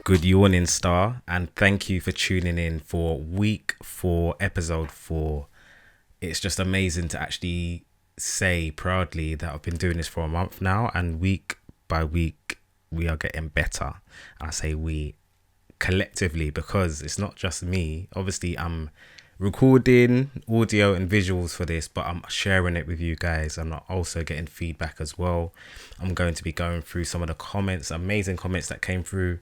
Good Yawning Star, and thank you for tuning in for week 4, episode 4. It's just amazing to actually say proudly that I've been doing this for a month now, and week by week we are getting better. I say we collectively because it's not just me. Obviously, I'm recording audio and visuals for this, but I'm sharing it with you guys. I'm also getting feedback as well. I'm going to be going through some of the comments, amazing comments that came through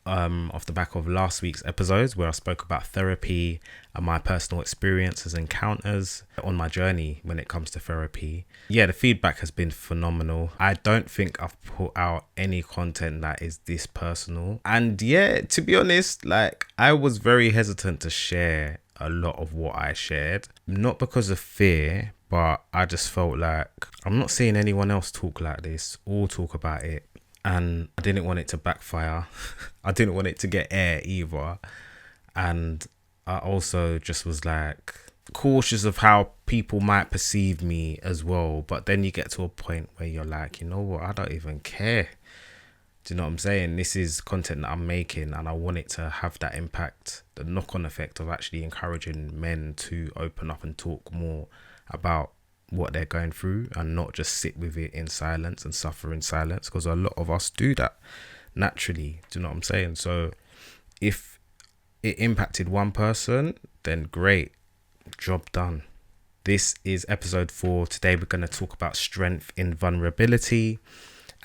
off the back of last week's episodes where I spoke about therapy and my personal experiences and encounters on my journey when it comes to therapy. Yeah, the feedback has been phenomenal. I don't think I've put out any content that is this personal. And yeah, to be honest, I was very hesitant to share a lot of what I shared, not because of fear, but I just felt like I'm not seeing anyone else talk like this or talk about it. And I didn't want it to backfire. I didn't want it to get air either. And I also just was cautious of how people might perceive me as well. But then you get to a point where you're like, you know what? I don't even care. Do you know what I'm saying? This is content that I'm making and I want it to have that impact, the knock-on effect of actually encouraging men to open up and talk more about what they're going through and not just sit with it in silence and suffer in silence, because a lot of us do that naturally. Do you know what I'm saying? So if it impacted one person, then great, job done. This is episode 4. Today we're going to talk about strength in vulnerability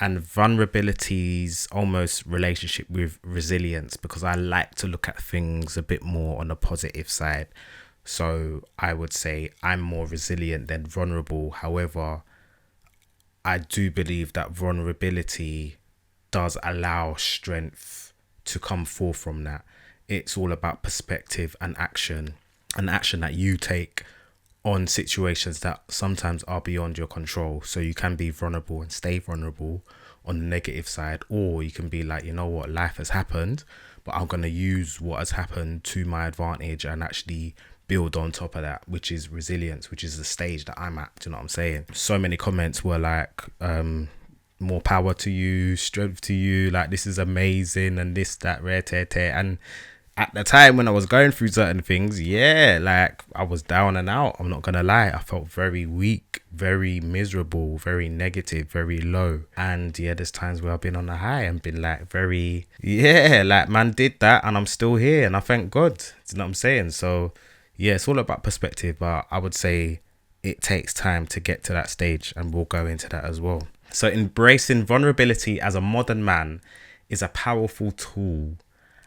and vulnerability's almost relationship with resilience, because I like to look at things a bit more on the positive side. So I would say I'm more resilient than vulnerable. However, I do believe that vulnerability does allow strength to come forth from that. It's all about perspective and action that you take on situations that sometimes are beyond your control. So you can be vulnerable and stay vulnerable on the negative side, or you can be like, you know what, life has happened, but I'm going to use what has happened to my advantage and actually build on top of that, which is resilience, which is the stage that I'm at. Do you know what I'm saying? So many comments were like, more power to you, strength to you, like this is amazing and this, that, rare, tear. And at the time when I was going through certain things, I was down and out. I'm not gonna lie. I felt very weak, very miserable, very negative, very low. And yeah, there's times where I've been on a high and been man did that and I'm still here and I thank God. Do you know what I'm saying? So yeah, it's all about perspective, but I would say it takes time to get to that stage, and we'll go into that as well. So embracing vulnerability as a modern man is a powerful tool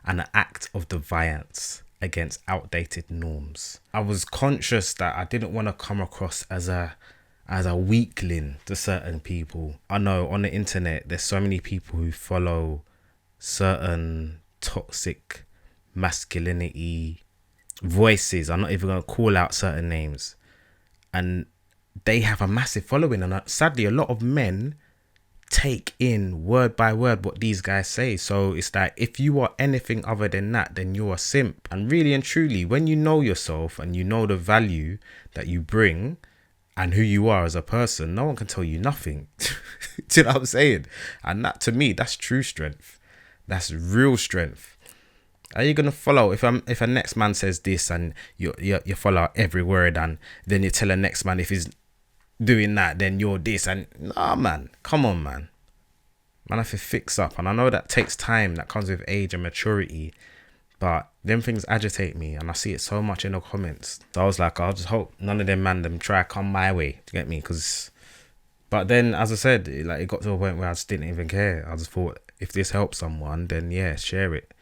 and an act of defiance against outdated norms. I was conscious that I didn't want to come across as a weakling to certain people. I know on the internet there's so many people who follow certain toxic masculinity voices. I'm not even going to call out certain names, and they have a massive following, and sadly a lot of men take in word by word what these guys say. So it's like, if you are anything other than that, then you're a simp. And really and truly, when you know yourself and you know the value that you bring and who you are as a person, no one can tell you nothing. Do you know what I'm saying? And that, to me, that's true strength. That's real strength. Are you gonna follow if a next man says this and you follow every word, and then you tell a next man if he's doing that then you're this? And nah, man, come on, man, I have to fix up. And I know that takes time, that comes with age and maturity, but them things agitate me, and I see it so much in the comments. So I was like, I'll just hope none of them man them try come my way to get me, but then, as I said, it got to a point where I just didn't even care. I just thought, if this helps someone, then yeah, share it.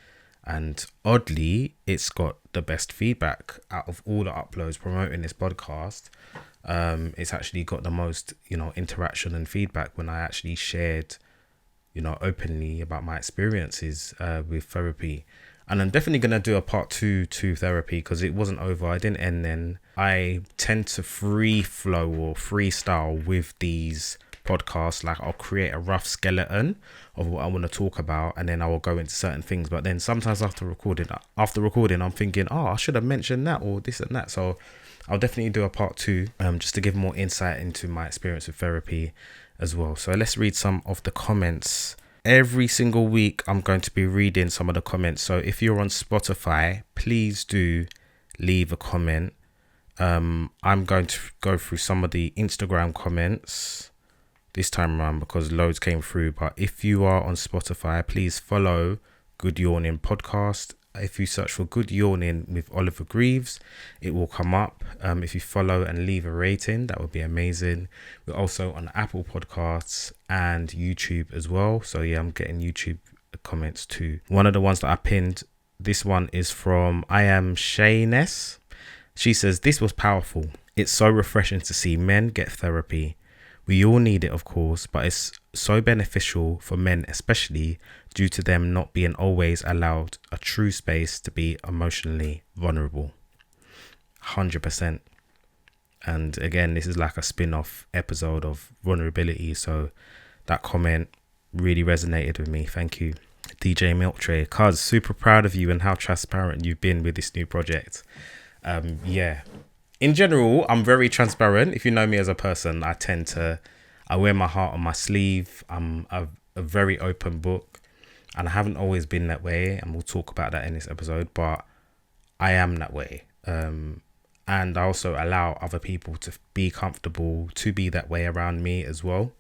And oddly, it's got the best feedback out of all the uploads promoting this podcast. It's actually got the most, interaction and feedback when I actually shared, openly about my experiences with therapy. And I'm definitely going to do a part 2 to therapy, because it wasn't over. I didn't end then. I tend to free flow or freestyle with these podcasts. I'll create a rough skeleton of what I want to talk about, and then I will go into certain things. But then sometimes after recording I'm thinking, I should have mentioned that or this and that. So I'll definitely do a part 2 just to give more insight into my experience with therapy as well. So let's read some of the comments. every single week I'm going to be reading some of the comments. So if you're on Spotify, please do leave a comment. I'm going to go through some of the Instagram comments this time around because loads came through. But if you are on Spotify, please follow Good Yawning podcast. If you search for Good Yawning with Oliver Greaves, it will come up. If you follow and leave a rating, that would be amazing. We're also on Apple Podcasts and YouTube as well. So yeah, I'm getting YouTube comments too. One of the ones that I pinned, this one is from I Am Shayness. She says, this was powerful. It's so refreshing to see men get therapy. We all need it, of course, but it's so beneficial for men, especially due to them not being always allowed a true space to be emotionally vulnerable. 100%. And again, this is like a spin-off episode of vulnerability. So that comment really resonated with me. Thank you, DJ Milk Tray. Cuz, super proud of you and how transparent you've been with this new project. Yeah. In general, I'm very transparent. If you know me as a person, I wear my heart on my sleeve. I'm a very open book, and I haven't always been that way. And we'll talk about that in this episode, but I am that way. And I also allow other people to be comfortable to be that way around me as well.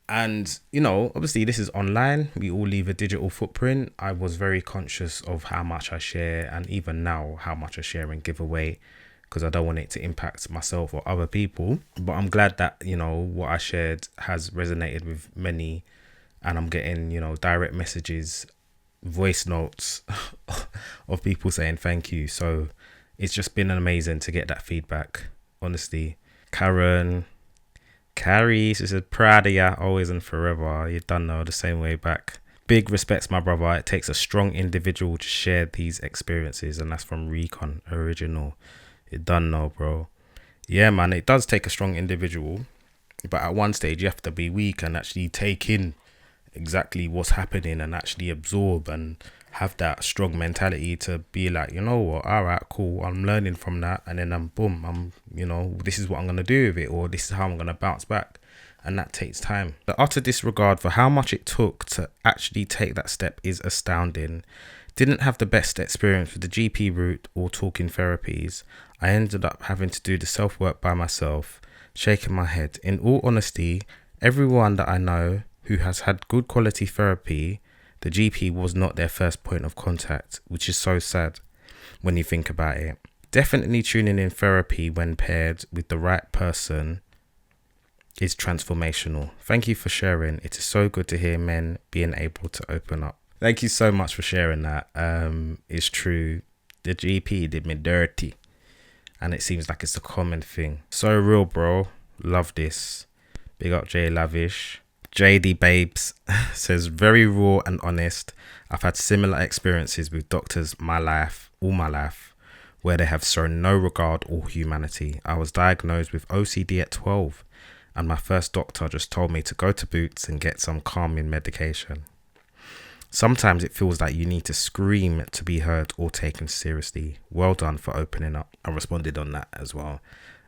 And, you know, obviously this is online. We all leave a digital footprint. I was very conscious of how much I share, and even now how much I share and give away, because I don't want it to impact myself or other people. But I'm glad that, you know, what I shared has resonated with many, and I'm getting, you know, direct messages, voice notes of people saying thank you. So it's just been amazing to get that feedback, honestly. Carrie, she said, proud of ya, always and forever. You done know, the same way back. Big respects, my brother. It takes a strong individual to share these experiences, and that's from Recon Original. You done know, bro. Yeah, man, it does take a strong individual, but at one stage you have to be weak and actually take in exactly what's happening and actually absorb and have that strong mentality to be like, you know what, all right, cool, I'm learning from that, and then I'm you know, this is what I'm gonna do with it, or this is how I'm gonna bounce back. And that takes time. The utter disregard for how much it took to actually take that step is astounding. Didn't have the best experience with the GP route or talking therapies. I ended up having to do the self-work by myself, shaking my head. In all honesty, everyone that I know who has had good quality therapy, the GP was not their first point of contact, which is so sad when you think about it. Definitely tuning in therapy when paired with the right person is transformational. Thank you for sharing. It is so good to hear men being able to open up. Thank you so much for sharing that. It's true. The GP did me dirty, and it seems like it's a common thing. So real, bro. Love this. Big up Jay Lavish. JD Babes says, very raw and honest. I've had similar experiences with doctors all my life, where they have shown no regard or humanity. I was diagnosed with OCD at 12, and my first doctor just told me to go to Boots and get some calming medication. Sometimes it feels like you need to scream to be heard or taken seriously. Well done for opening up. I responded on that as well.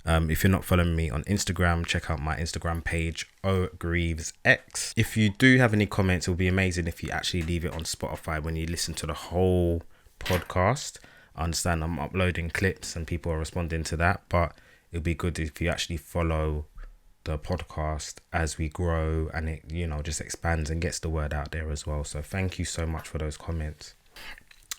If you're not following me on Instagram, check out my Instagram page, ogreavesx. If you do have any comments, it would be amazing if you actually leave it on Spotify when you listen to the whole podcast. I understand I'm uploading clips and people are responding to that, but it would be good if you actually follow the podcast as we grow, and it, you know, just expands and gets the word out there as well. So thank you so much for those comments.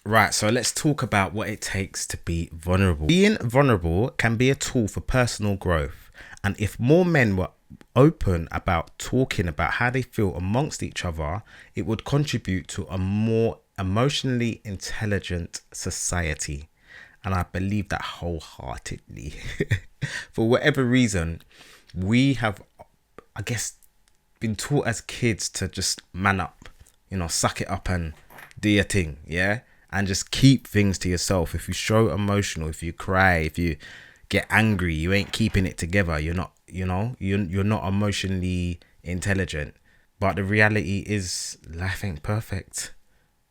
Right, so let's talk about what it takes to be vulnerable. Being vulnerable can be a tool for personal growth, and if more men were open about talking about how they feel amongst each other, it would contribute to a more emotionally intelligent society. And I believe that wholeheartedly. For whatever reason, we have, I guess, been taught as kids to just man up, you know, suck it up and do your thing, yeah? And just keep things to yourself. If you show emotional, if you cry, if you get angry, you ain't keeping it together. You're not, you know, you're not emotionally intelligent. But the reality is life ain't perfect.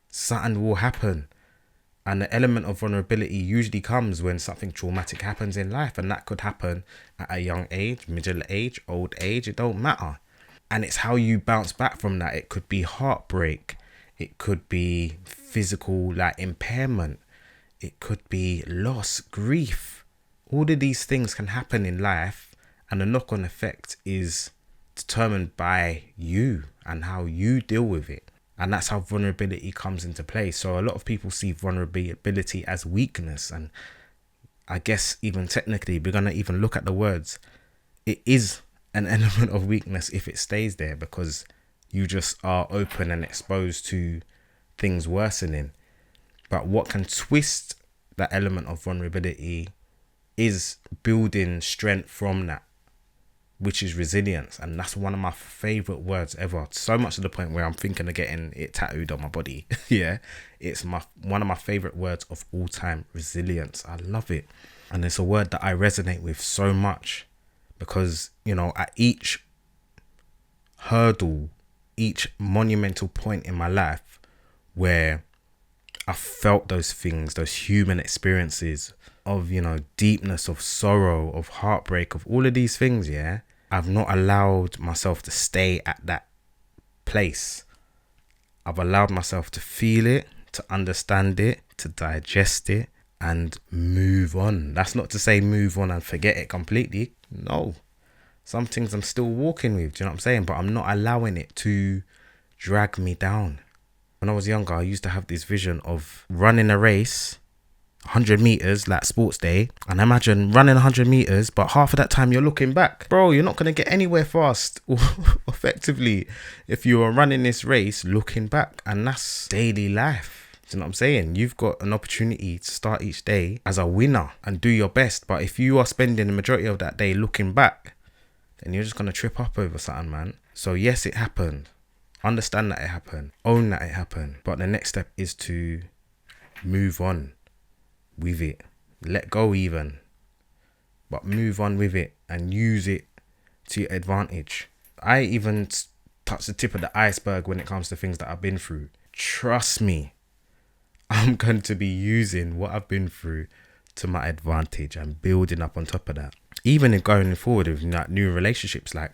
Something will happen. And the element of vulnerability usually comes when something traumatic happens in life. And that could happen at a young age, middle age, old age. It don't matter. And it's how you bounce back from that. It could be heartbreak. It could be physical, like impairment. It could be loss, grief. All of these things can happen in life, and the knock-on effect is determined by you and how you deal with it. And that's how vulnerability comes into play. So a lot of people see vulnerability as weakness. And I guess even technically, we're going to even look at the words. It is an element of weakness if it stays there, because you just are open and exposed to things worsening. But what can twist that element of vulnerability is building strength from that, which is resilience. And that's one of my favorite words ever, so much to the point where I'm thinking of getting it tattooed on my body. Yeah, it's one of my favorite words of all time, resilience. I love it. And it's a word that I resonate with so much, because, you know, at each hurdle, each monumental point in my life where I felt those things, those human experiences of, you know, deepness, of sorrow, of heartbreak, of all of these things, yeah, I've not allowed myself to stay at that place. I've allowed myself to feel it, to understand it, to digest it, and move on. That's not to say move on and forget it completely. No. Some things I'm still walking with, do you know what I'm saying? But I'm not allowing it to drag me down. When I was younger, I used to have this vision of running a race, 100 meters, like sports day. And imagine running 100 meters, but half of that time you're looking back. Bro, you're not going to get anywhere fast or effectively if you are running this race looking back. And that's daily life. Do you know what I'm saying? You've got an opportunity to start each day as a winner and do your best. But if you are spending the majority of that day looking back, then you're just going to trip up over something, man. So yes, it happened. Understand that it happened. Own that it happened. But the next step is to move on with it. Let go even. But move on with it and use it to your advantage. I even touch the tip of the iceberg when it comes to things that I've been through. Trust me, I'm going to be using what I've been through to my advantage and building up on top of that. Even in going forward with like new relationships, like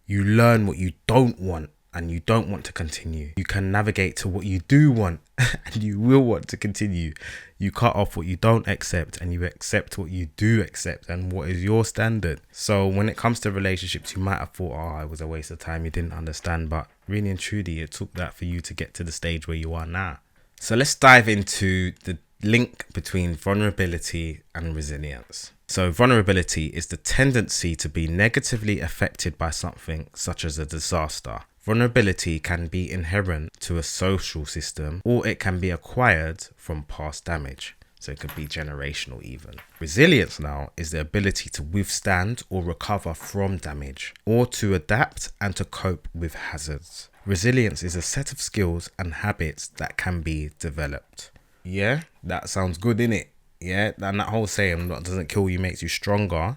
you learn what you don't want and you don't want to continue. You can navigate to what you do want and you will want to continue. You cut off what you don't accept and you accept what you do accept and what is your standard. So when it comes to relationships, you might have thought, oh, it was a waste of time, you didn't understand. But really and truly, it took that for you to get to the stage where you are now. So let's dive into the link between vulnerability and resilience. So vulnerability is the tendency to be negatively affected by something such as a disaster. Vulnerability can be inherent to a social system, or it can be acquired from past damage. So it could be generational even. Resilience now is the ability to withstand or recover from damage, or to adapt and to cope with hazards. Resilience is a set of skills and habits that can be developed. Yeah, that sounds good, innit? Yeah, and that whole saying, what doesn't kill you makes you stronger,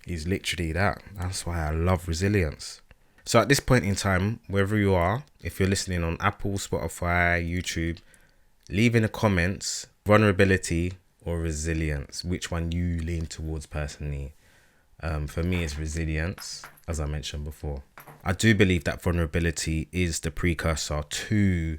is literally that. That's why I love resilience. So at this point in time, wherever you are, if you're listening on Apple, Spotify, YouTube, leave in the comments vulnerability or resilience, which one you lean towards personally. For me, it's resilience, as I mentioned before. I do believe that vulnerability is the precursor to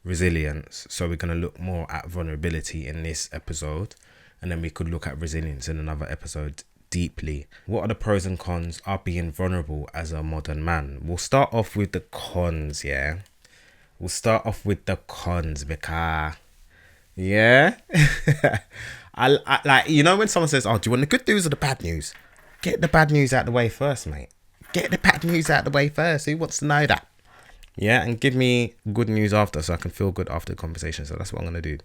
resilience. So we're going to look more at vulnerability in this episode, and then we could look at resilience in another episode deeply. What are the pros and cons of being vulnerable as a modern man? We'll start off with the cons, yeah? We'll start off with the cons because, yeah? I like, you know when someone says, oh, do you want the good news or the bad news? Get the bad news out of the way first, mate. Get the bad news out of the way first. Who wants to know that? Yeah, and give me good news after so I can feel good after the conversation. So that's what I'm going to do.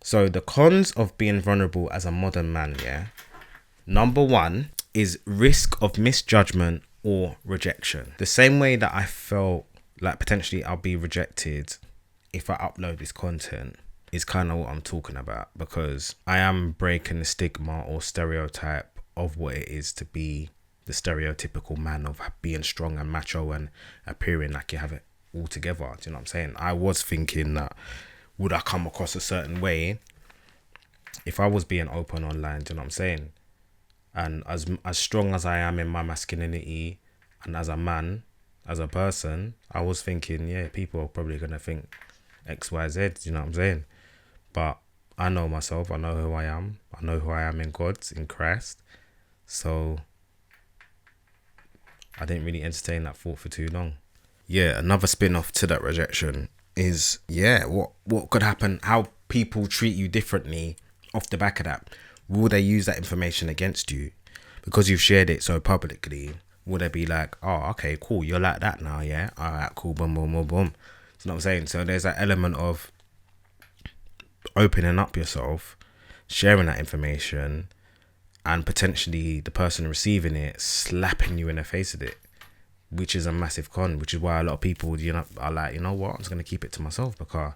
So the cons of being vulnerable as a modern man, yeah? Number one is risk of misjudgment or rejection. The same way that I felt like potentially I'll be rejected if I upload this content is kind of what I'm talking about, because I am breaking the stigma or stereotype of what it is to be the stereotypical man of being strong and macho and appearing like you have it all together. Do you know what I'm saying? I was thinking that would I come across a certain way if I was being open online? Do you know what I'm saying? And as strong as I am in my masculinity and as a man, as a person, I was thinking, yeah, people are probably going to think X, Y, Z, you know what I'm saying? But I know myself, I know who I am. I know who I am in God, in Christ. So I didn't really entertain that thought for too long. Yeah, another spin-off to that rejection is, what could happen, how people treat you differently off the back of that. Will they use that information against you? Because you've shared it so publicly, will they be like, oh, okay, cool, you're like that now, yeah? All right, cool, boom, boom, boom, boom. You know what I'm saying? So there's that element of opening up yourself, sharing that information, and potentially the person receiving it slapping you in the face with it, which is a massive con, which is why a lot of people, are like, you know what, I'm just going to keep it to myself because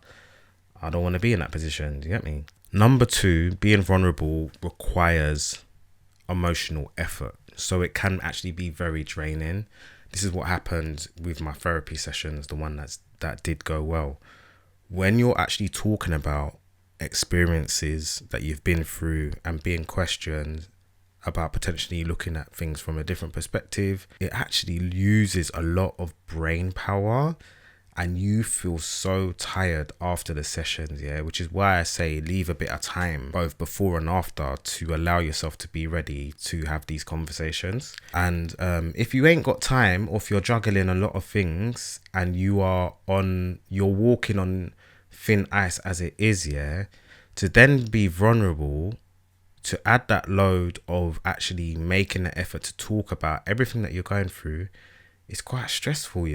I don't want to be in that position. Do you get me? Number 2, being vulnerable requires emotional effort. So it can actually be very draining. This is what happened with my therapy sessions, the one that did go well. When you're actually talking about experiences that you've been through and being questioned about potentially looking at things from a different perspective, it actually uses a lot of brain power, and you feel so tired after the sessions, which is why I say leave a bit of time both before and after to allow yourself to be ready to have these conversations. And if you ain't got time, or if you're juggling a lot of things and you're walking on thin ice as it is, to then be vulnerable, to add that load of actually making the effort to talk about everything that you're going through, it's quite stressful,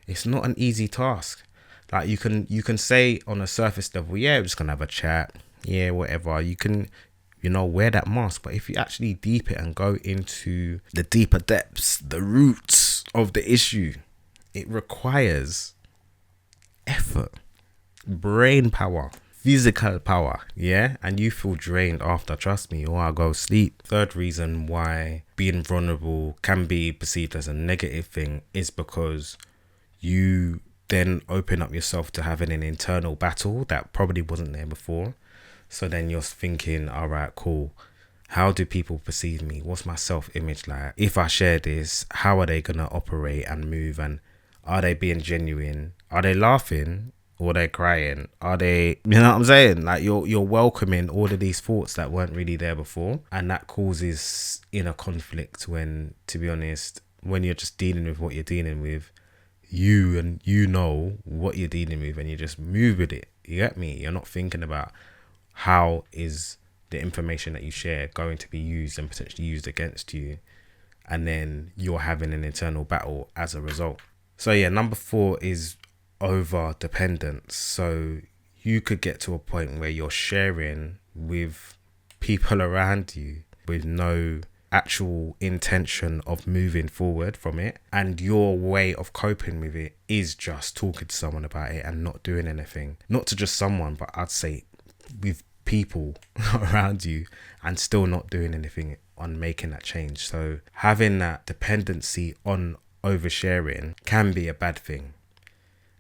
It's not an easy task. Like you can say on a surface level, we're just gonna have a chat, whatever. You can, wear that mask. But if you actually deep it and go into the deeper depths, the roots of the issue, it requires effort, brain power, physical power, and you feel drained after, trust me, or I'll go sleep. Third reason why being vulnerable can be perceived as a negative thing is because you then open up yourself to having an internal battle that probably wasn't there before. So then you're thinking, all right, cool, how do people perceive me? What's my self-image like? If I share this, how are they gonna operate and move? And are they being genuine? Are they laughing? Or they crying? Are they, you know what I'm saying? Like you're welcoming all of these thoughts that weren't really there before, and that causes inner conflict when, to be honest, when you're just dealing with what you're dealing with, you know what you're dealing with, and you just move with it. You get me? You're not thinking about how is the information that you share going to be used and potentially used against you, and then you're having an internal battle as a result. So number 4 is over dependence. So you could get to a point where you're sharing with people around you with no actual intention of moving forward from it, and your way of coping with it is just talking to someone about it and not doing anything. Not to just someone, but I'd say with people around you, and still not doing anything on making that change. So having that dependency on oversharing can be a bad thing.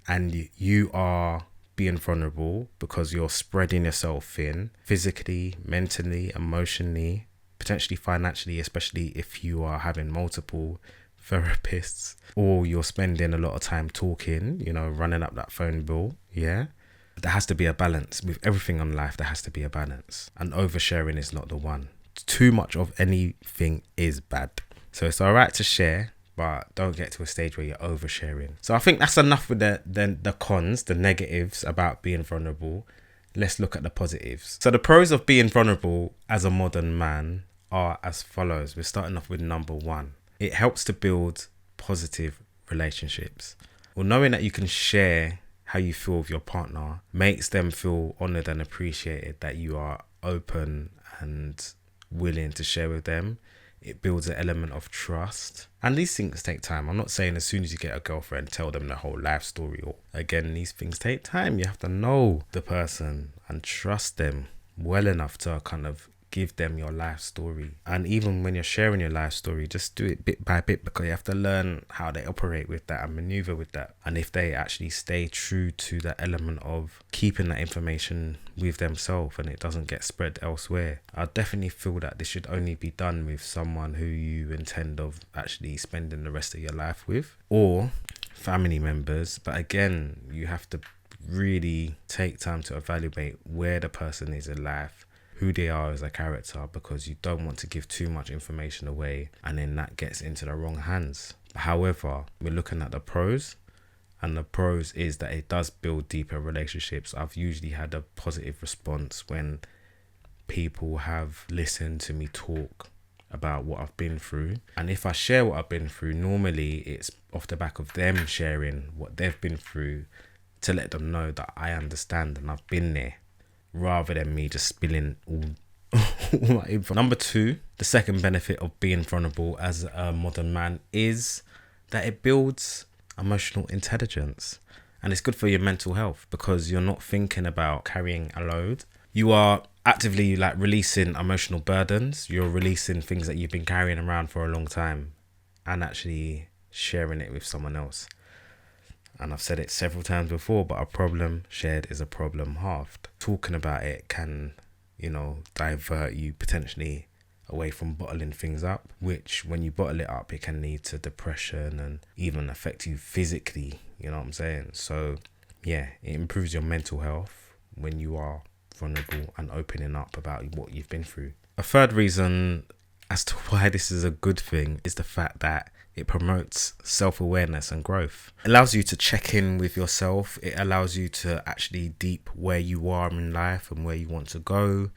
And you are being vulnerable because you're spreading yourself thin physically, mentally, emotionally, potentially financially, especially if you are having multiple therapists, or you're spending a lot of time talking, running up that phone bill. There has to be a balance with everything in life. There has to be a balance, and oversharing is not the one. Too much of anything is bad. So it's all right to share, but don't get to a stage where you're oversharing. So I think that's enough with the cons, the negatives about being vulnerable. Let's look at the positives. So the pros of being vulnerable as a modern man are as follows. We're starting off with number 1. It helps to build positive relationships. Well, knowing that you can share how you feel with your partner makes them feel honored and appreciated that you are open and willing to share with them. It builds an element of trust. And these things take time. I'm not saying as soon as you get a girlfriend, tell them the whole life story. Or again, these things take time. You have to know the person and trust them well enough to kind of give them your life story. And even when you're sharing your life story, just do it bit by bit, because you have to learn how they operate with that and maneuver with that. And if they actually stay true to that element of keeping that information with themselves and it doesn't get spread elsewhere, I definitely feel that this should only be done with someone who you intend of actually spending the rest of your life with, or family members. But again, you have to really take time to evaluate where the person is in life, who they are as a character, because you don't want to give too much information away and then that gets into the wrong hands. However, we're looking at the pros, and the pros is that it does build deeper relationships. I've usually had a positive response when people have listened to me talk about what I've been through. And if I share what I've been through, normally it's off the back of them sharing what they've been through, to let them know that I understand and I've been there, rather than me just spilling all my info. Number 2, the second benefit of being vulnerable as a modern man is that it builds emotional intelligence, and it's good for your mental health, because you're not thinking about carrying a load. You are actively releasing emotional burdens. You're releasing things that you've been carrying around for a long time and actually sharing it with someone else. And I've said it several times before, but a problem shared is a problem halved. Talking about it can, divert you potentially away from bottling things up, which when you bottle it up, it can lead to depression and even affect you physically. You know what I'm saying? So yeah, it improves your mental health when you are vulnerable and opening up about what you've been through. A third reason as to why this is a good thing is the fact that it promotes self-awareness and growth. It allows you to check in with yourself. It allows you to actually deep where you are in life and where you want to go.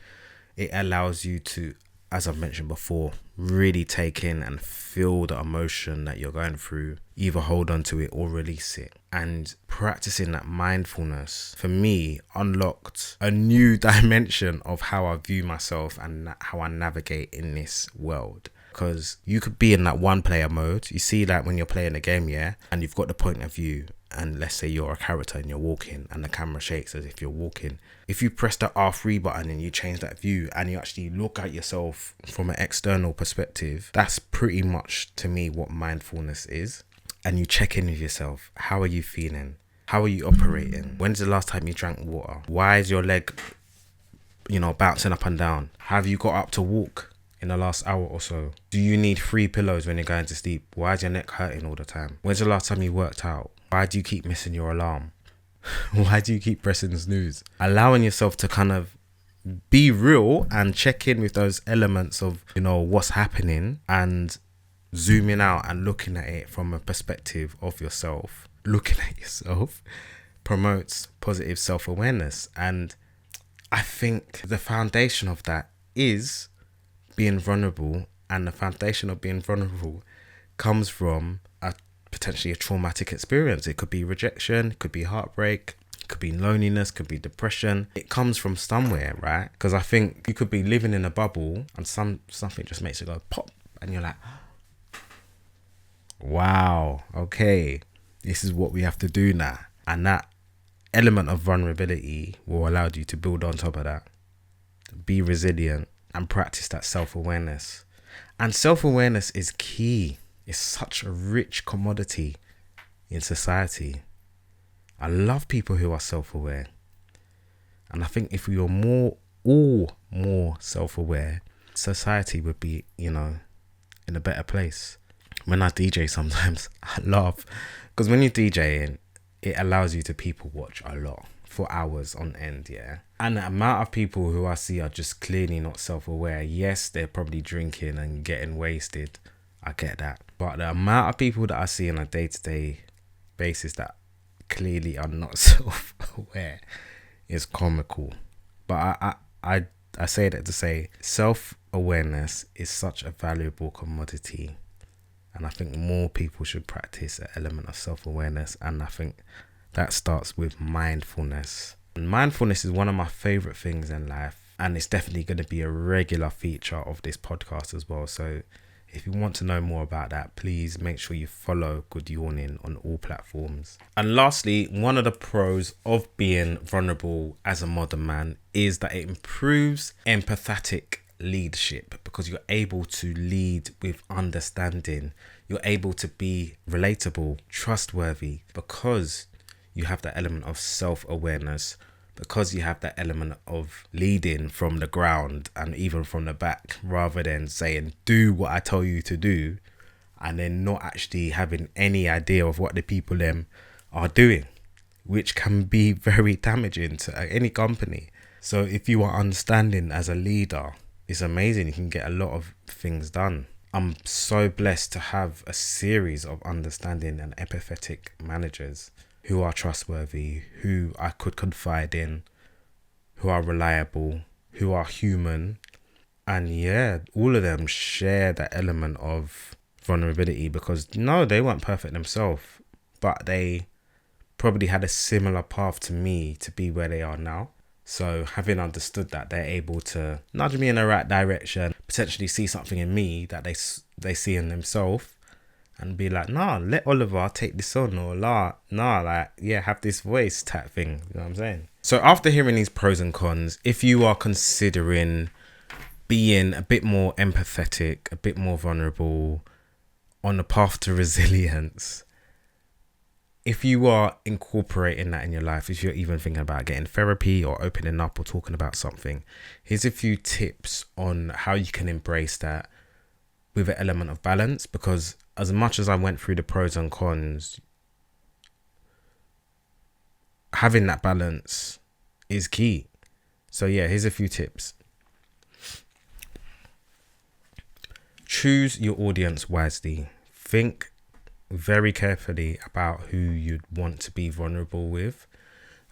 It allows you to, as I've mentioned before, really take in and feel the emotion that you're going through, either hold on to it or release it. And practicing that mindfulness, for me, unlocked a new dimension of how I view myself and how I navigate in this world. Because you could be in that one player mode. You see that when you're playing a game, yeah, and you've got the point of view, and let's say you're a character and you're walking and the camera shakes as if you're walking. If you press the R3 button and you change that view and you actually look at yourself from an external perspective, that's pretty much to me what mindfulness is. And you check in with yourself. How are you feeling? How are you operating? When's the last time you drank water? Why is your leg, bouncing up and down? Have you got up to walk in the last hour or so? Do you need 3 pillows when you're going to sleep? Why is your neck hurting all the time? When's the last time you worked out? Why do you keep missing your alarm? Why do you keep pressing snooze? Allowing yourself to kind of be real and check in with those elements of, what's happening, and zooming out and looking at it from a perspective of yourself. Looking at yourself promotes positive self-awareness. And I think the foundation of that is being vulnerable, and the foundation of being vulnerable comes from potentially a traumatic experience. It could be rejection, it could be heartbreak, it could be loneliness, could be depression. It comes from somewhere, right? Because I think you could be living in a bubble and something just makes it go pop, and you're like, wow, okay, this is what we have to do now. And that element of vulnerability will allow you to build on top of that, be resilient, and practice that self-awareness. And self-awareness is key. It's such a rich commodity in society. I love people who are self-aware. And I think if we were all more self-aware, society would be, in a better place. When I DJ sometimes, I laugh. Because when you're DJing, it allows you to people watch a lot for hours on end, yeah. And the amount of people who I see are just clearly not self-aware. Yes, they're probably drinking and getting wasted. I get that. But the amount of people that I see on a day-to-day basis that clearly are not self-aware is comical. But I say that to say self-awareness is such a valuable commodity. And I think more people should practice an element of self-awareness. And I think that starts with mindfulness. And mindfulness is one of my favorite things in life. And it's definitely going to be a regular feature of this podcast as well. So if you want to know more about that, please make sure you follow Good Yawning on all platforms. And lastly, one of the pros of being vulnerable as a modern man is that it improves empathetic leadership, because you're able to lead with understanding. You're able to be relatable, trustworthy, because you have that element of self-awareness, because you have that element of leading from the ground and even from the back, rather than saying, do what I tell you to do, and then not actually having any idea of what the people them are doing, which can be very damaging to any company. So if you are understanding as a leader, it's amazing. You can get a lot of things done. I'm so blessed to have a series of understanding and empathetic managers who are trustworthy, who I could confide in, who are reliable, who are human. And yeah, all of them share that element of vulnerability, because no, they weren't perfect themselves, but they probably had a similar path to me to be where they are now. So having understood that, they're able to nudge me in the right direction, potentially see something in me that they see in themselves, and be like, nah, let Oliver take this on, or have this voice type thing. You know what I'm saying? So after hearing these pros and cons, if you are considering being a bit more empathetic, a bit more vulnerable, on the path to resilience, if you are incorporating that in your life, if you're even thinking about getting therapy or opening up or talking about something, here's a few tips on how you can embrace that with an element of balance. Because as much as I went through the pros and cons, having that balance is key. So yeah, here's a few tips. Choose your audience wisely. Think very carefully about who you'd want to be vulnerable with.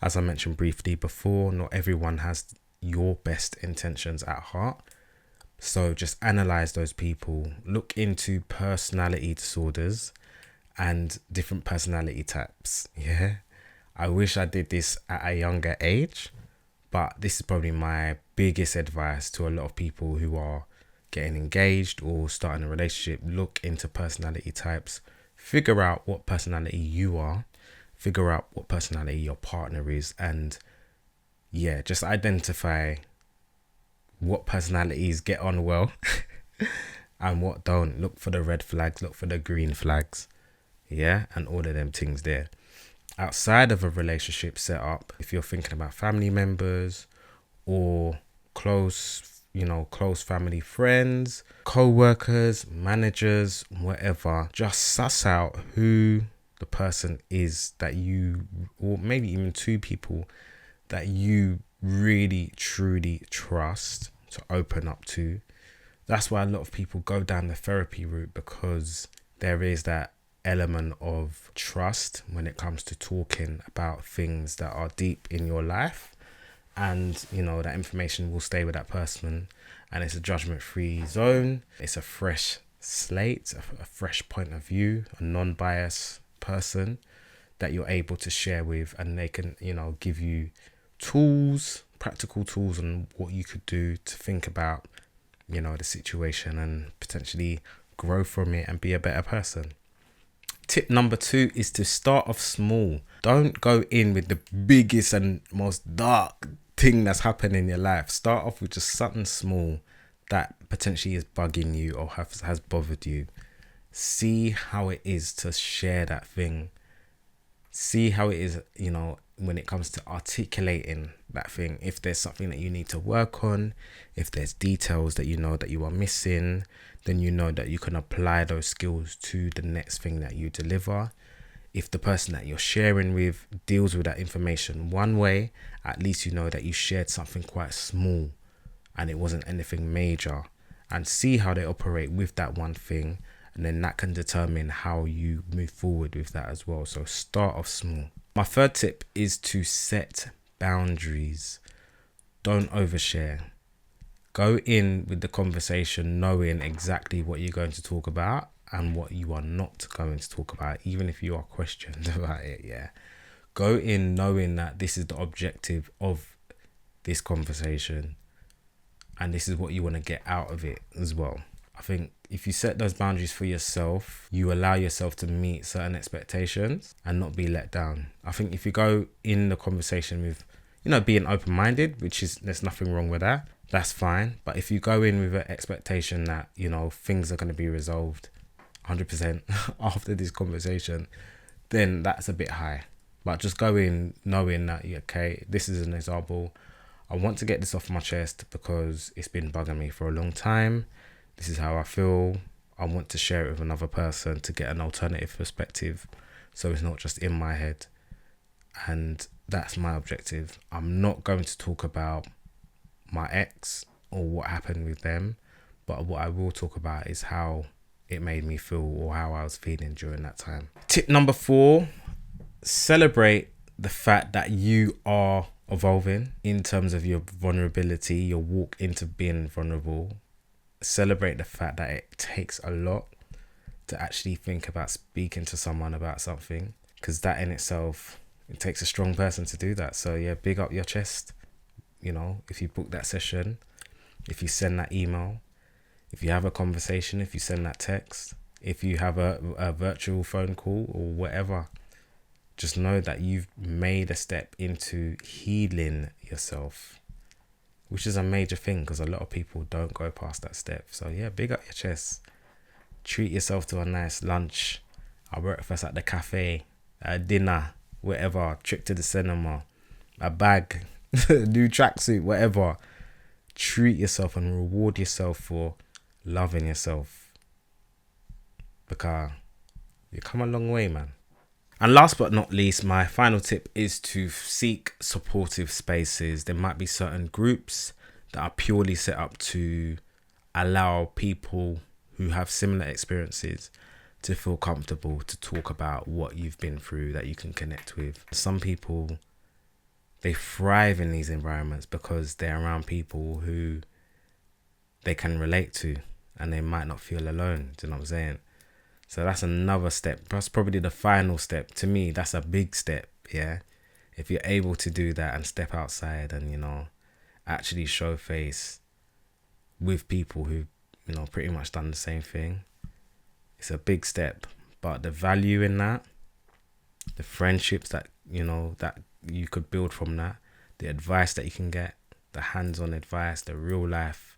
As I mentioned briefly before, not everyone has your best intentions at heart. So just analyze those people. Look into personality disorders and different personality types. Yeah. I wish I did this at a younger age, but this is probably my biggest advice to a lot of people who are getting engaged or starting a relationship. Look into personality types. Figure out what personality you are. Figure out what personality your partner is. And yeah, just identify what personalities get on well and what don't. Look for the red flags. Look for the green flags. Yeah, and all of them things there. Outside of a relationship setup, if you're thinking about family members or close family friends, co-workers, managers, whatever, just suss out who the person is that you, or maybe even two people that you really truly trust to open up to. That's why a lot of people go down the therapy route, because there is that element of trust when it comes to talking about things that are deep in your life. And that information will stay with that person, and it's a judgment-free zone. It's a fresh slate, a fresh point of view, a non-biased person that you're able to share with, and they can give you practical tools on what you could do to think about the situation and potentially grow from it and be a better person. Tip number 2 is to start off small. Don't go in with the biggest and most dark thing that's happened in your life. Start off with just something small that potentially is bugging you or has bothered you. See how it is to share that thing. See how it is, when it comes to articulating that thing. If there's something that you need to work on, if there's details that that you are missing, then that you can apply those skills to the next thing that you deliver. If the person that you're sharing with deals with that information one way, at least that you shared something quite small and it wasn't anything major. And see how they operate with that one thing, and then that can determine how you move forward with that as well. So start off small. My third tip is to set boundaries. Don't overshare. Go in with the conversation knowing exactly what you're going to talk about and what you are not going to talk about, even if you are questioned about it. Yeah, go in knowing that this is the objective of this conversation and this is what you want to get out of it as well. I think if you set those boundaries for yourself, you allow yourself to meet certain expectations and not be let down. I think if you go in the conversation with being open-minded, there's nothing wrong with that, that's fine. But if you go in with an expectation that, you know, things are going to be resolved 100% after this conversation, then that's a bit high. But just go in knowing that, okay, this is an example. I want to get this off my chest because it's been bugging me for a long time. This is how I feel. I want to share it with another person to get an alternative perspective, so it's not just in my head. And that's my objective. I'm not going to talk about my ex or what happened with them, but what I will talk about is how it made me feel or how I was feeling during that time. Tip number 4, celebrate the fact that you are evolving in terms of your vulnerability, your walk into being vulnerable. Celebrate the fact that it takes a lot to actually think about speaking to someone about something, because that in itself, it takes a strong person to do that. So yeah, big up your chest. You know, if you book that session, if you send that email, if you have a conversation, if you send that text, if you have a virtual phone call or whatever, just know that you've made a step into healing yourself, which is a major thing because a lot of people don't go past that step. So yeah, big up your chest. Treat yourself to a nice lunch, a breakfast at the cafe, a dinner, whatever, trip to the cinema, a bag, new tracksuit, whatever. Treat yourself and reward yourself for loving yourself, because you come a long way, man. And last but not least, my final tip is to seek supportive spaces. There might be certain groups that are purely set up to allow people who have similar experiences to feel comfortable to talk about what you've been through, that you can connect with. Some people, they thrive in these environments because they're around people who they can relate to and they might not feel alone. Do you know what I'm saying? So that's another step. That's probably the final step. To me, that's a big step, yeah? If you're able to do that and step outside and, you know, actually show face with people who, you know, pretty much done the same thing, it's a big step. But the value in that, the friendships that, you know, that you could build from that, the advice that you can get, the hands-on advice, the real life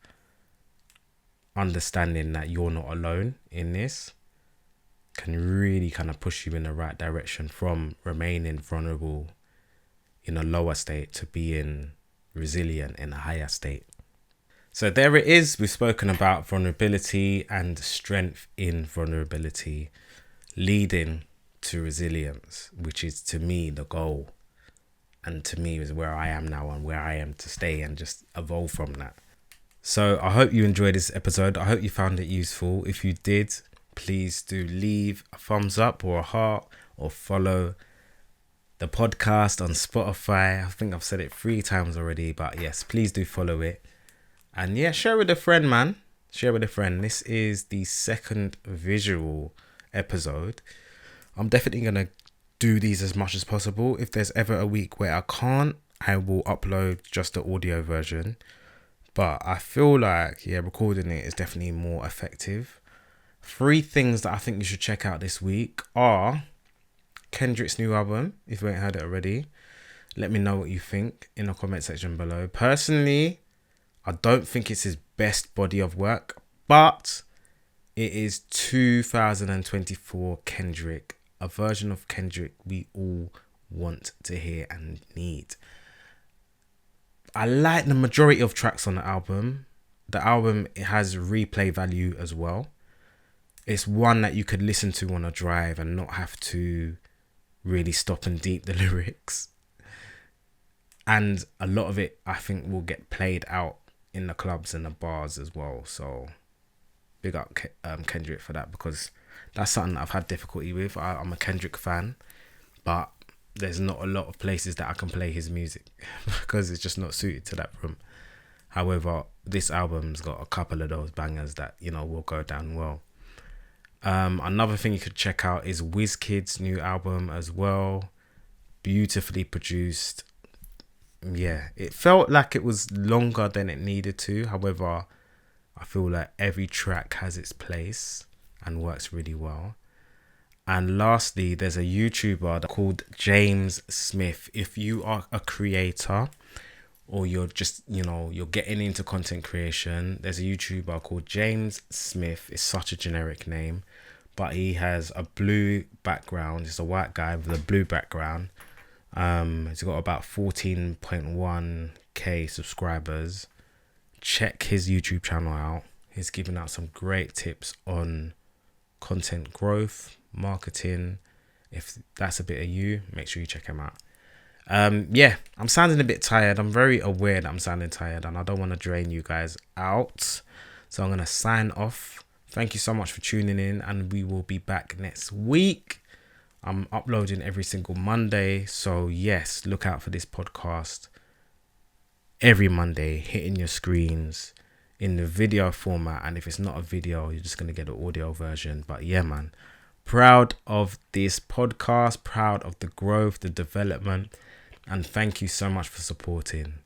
understanding that you're not alone in this, can really kind of push you in the right direction from remaining vulnerable in a lower state to being resilient in a higher state. So there it is. We've spoken about vulnerability and strength in vulnerability leading to resilience, which is to me the goal. And to me is where I am now and where I am to stay and just evolve from that. So I hope you enjoyed this episode. I hope you found it useful. If you did, please do leave a thumbs up or a heart or follow the podcast on Spotify. I think I've said it 3 times already, but yes, please do follow it. And yeah, share with a friend, man. Share with a friend. This is the second visual episode. I'm definitely going to do these as much as possible. If there's ever a week where I can't, I will upload just the audio version. But I feel like, yeah, recording it is definitely more effective. 3 things that I think you should check out this week are Kendrick's new album. If you ain't heard it already, let me know what you think in the comment section below. Personally, I don't think it's his best body of work, but it is 2024 Kendrick, a version of Kendrick we all want to hear and need. I like the majority of tracks on the album. The album, it has replay value as well. It's one that you could listen to on a drive and not have to really stop and deep the lyrics. And a lot of it, I think, will get played out in the clubs and the bars as well. So big up Kendrick for that, because that's something that I've had difficulty with. I'm a Kendrick fan, but there's not a lot of places that I can play his music because it's just not suited to that room. However, this album's got a couple of those bangers that, you know, will go down well. Another thing you could check out is Wizkid's new album as well. Beautifully produced. Yeah, it felt like it was longer than it needed to. However, I feel like every track has its place and works really well. And lastly, there's a YouTuber called James Smith. If you are a creator or you're just, you're getting into content creation, there's a YouTuber called James Smith. It's such a generic name, but he has a blue background. He's a white guy with a blue background. He's got about 14.1k subscribers. Check his YouTube channel out. He's giving out some great tips on content growth, marketing. If that's a bit of you, make sure you check him out. I'm sounding a bit tired. I'm very aware that I'm sounding tired and I don't want to drain you guys out. So I'm going to sign off. Thank you so much for tuning in, and we will be back next week. I'm uploading every single Monday. So yes, look out for this podcast every Monday, hitting your screens in the video format. And if it's not a video, you're just going to get the audio version. But yeah, man, proud of this podcast, proud of the growth, the development. And thank you so much for supporting.